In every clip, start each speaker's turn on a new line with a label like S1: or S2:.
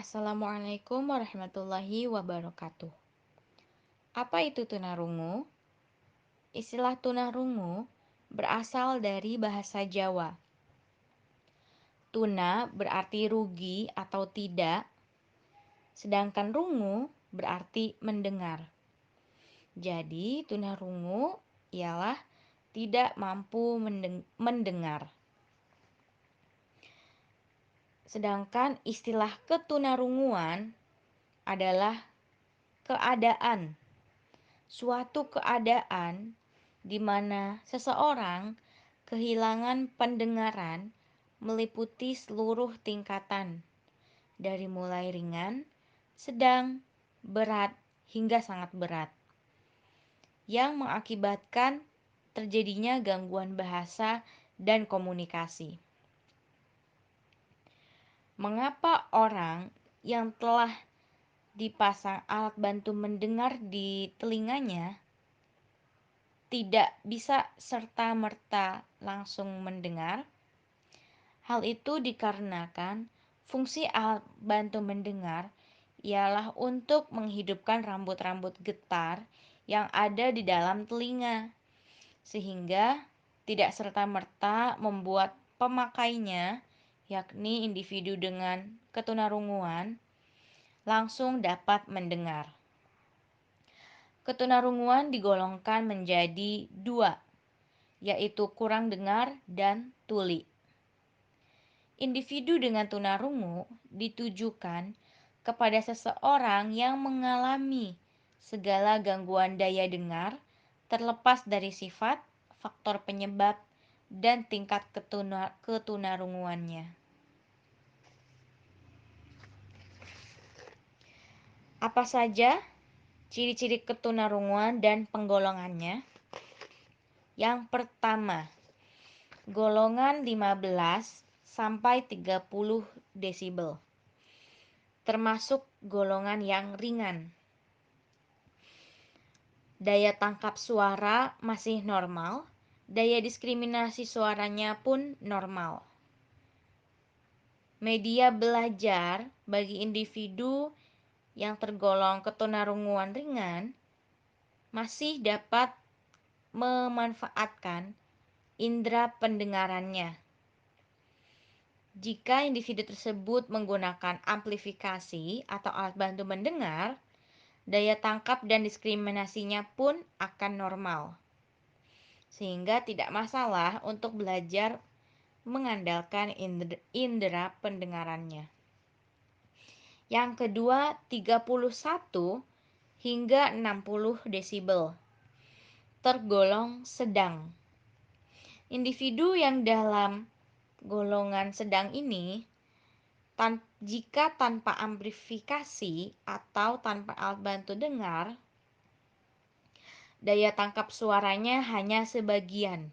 S1: Assalamualaikum warahmatullahi wabarakatuh. Apa itu tunarungu? Istilah tunarungu berasal dari bahasa Jawa. Tuna berarti rugi atau tidak, sedangkan rungu berarti mendengar. Jadi, tunarungu ialah tidak mampu mendengar. Sedangkan istilah ketunarunguan adalah keadaan, suatu keadaan di mana seseorang kehilangan pendengaran meliputi seluruh tingkatan, dari mulai ringan, sedang, berat, hingga sangat berat, yang mengakibatkan terjadinya gangguan bahasa dan komunikasi. Mengapa orang yang telah dipasang alat bantu mendengar di telinganya tidak bisa serta-merta langsung mendengar? Hal itu dikarenakan fungsi alat bantu mendengar ialah untuk menghidupkan rambut-rambut getar yang ada di dalam telinga, sehingga tidak serta-merta membuat pemakainya, yakni individu dengan ketunarunguan, langsung dapat mendengar. Ketunarunguan digolongkan menjadi dua, yaitu kurang dengar dan tuli. Individu dengan tunarungu ditujukan kepada seseorang yang mengalami segala gangguan daya dengar terlepas dari sifat, faktor penyebab, dan tingkat ketunarunguannya. Apa saja ciri-ciri ketunarunguan dan penggolongannya? Yang pertama, golongan 15 sampai 30 desibel, termasuk golongan yang ringan. Daya tangkap suara masih normal, daya diskriminasi suaranya pun normal. Media belajar bagi individu yang tergolong ketunarunguan ringan masih dapat memanfaatkan indera pendengarannya. Jika individu tersebut menggunakan amplifikasi atau alat bantu mendengar, daya tangkap dan diskriminasinya pun akan normal, sehingga tidak masalah untuk belajar mengandalkan indera pendengarannya. Yang kedua, 31 hingga 60 desibel, tergolong sedang. Individu yang dalam golongan sedang ini, jika tanpa amplifikasi atau tanpa alat bantu dengar, daya tangkap suaranya hanya sebagian.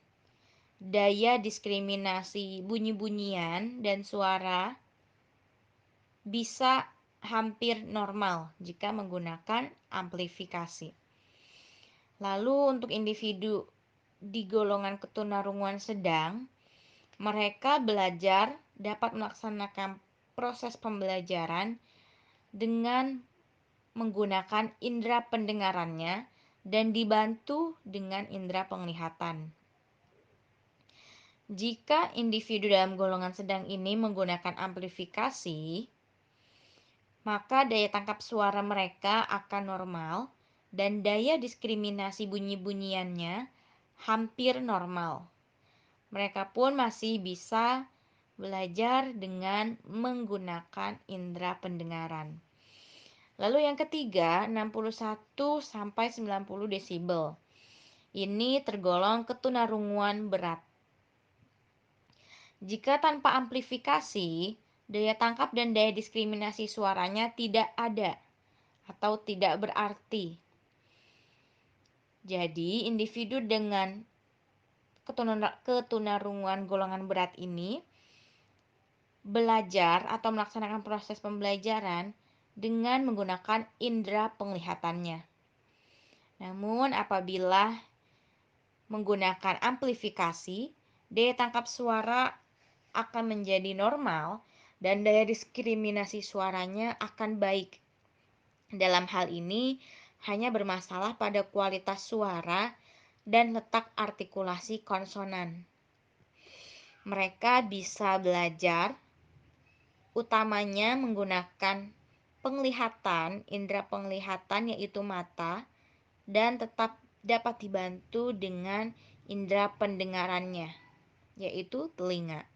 S1: Daya diskriminasi bunyi-bunyian dan suara bisa hampir normal jika menggunakan amplifikasi. Lalu untuk individu di golongan ketunarunguan sedang, mereka belajar dapat melaksanakan proses pembelajaran dengan menggunakan indera pendengarannya dan dibantu dengan indera penglihatan. Jika individu dalam golongan sedang ini menggunakan amplifikasi, maka daya tangkap suara mereka akan normal dan daya diskriminasi bunyi-bunyiannya hampir normal. Mereka pun masih bisa belajar dengan menggunakan indera pendengaran. Lalu yang ketiga, 61 sampai 90 desibel. Ini tergolong ketunarunguan berat. Jika tanpa amplifikasi, daya tangkap dan daya diskriminasi suaranya tidak ada atau tidak berarti. Jadi, individu dengan ketunarunguan golongan berat ini belajar atau melaksanakan proses pembelajaran dengan menggunakan indera penglihatannya. Namun, apabila menggunakan amplifikasi, daya tangkap suara akan menjadi normal dan daya diskriminasi suaranya akan baik. Dalam hal ini, hanya bermasalah pada kualitas suara dan letak artikulasi konsonan. Mereka bisa belajar utamanya menggunakan penglihatan, indera penglihatan yaitu mata, dan tetap dapat dibantu dengan indera pendengarannya, yaitu telinga.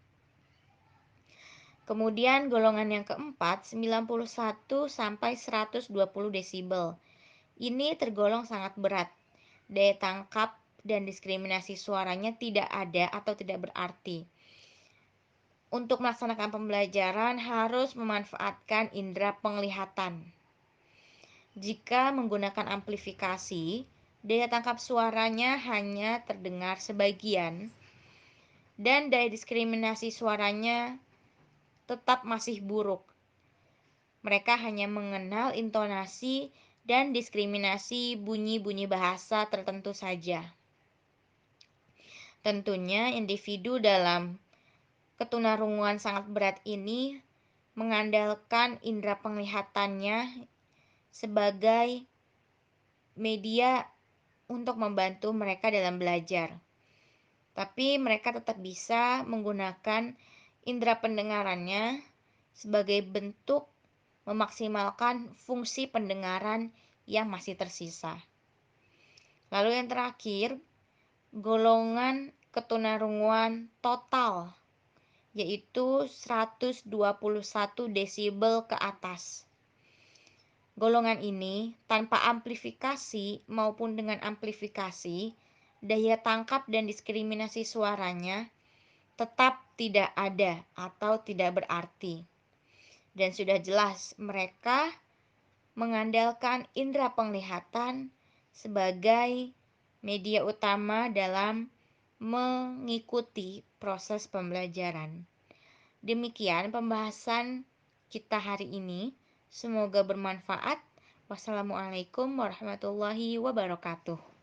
S1: Kemudian golongan yang keempat, 91 sampai 120 desibel. Ini tergolong sangat berat. Daya tangkap dan diskriminasi suaranya tidak ada atau tidak berarti. Untuk melaksanakan pembelajaran harus memanfaatkan indera penglihatan. Jika menggunakan amplifikasi, daya tangkap suaranya hanya terdengar sebagian dan daya diskriminasi suaranya tetap masih buruk. Mereka hanya mengenal intonasi dan diskriminasi bunyi-bunyi bahasa tertentu saja. Tentunya individu dalam ketunarunguan sangat berat ini mengandalkan indera penglihatannya sebagai media untuk membantu mereka dalam belajar. Tapi mereka tetap bisa menggunakan indera pendengarannya sebagai bentuk memaksimalkan fungsi pendengaran yang masih tersisa. Lalu yang terakhir, golongan ketunarunguan total, yaitu 121 desibel ke atas. Golongan ini tanpa amplifikasi maupun dengan amplifikasi, daya tangkap dan diskriminasi suaranya tetap tidak ada atau tidak berarti. Dan sudah jelas mereka mengandalkan indera penglihatan sebagai media utama dalam mengikuti proses pembelajaran. Demikian pembahasan kita hari ini. Semoga bermanfaat. Wassalamualaikum warahmatullahi wabarakatuh.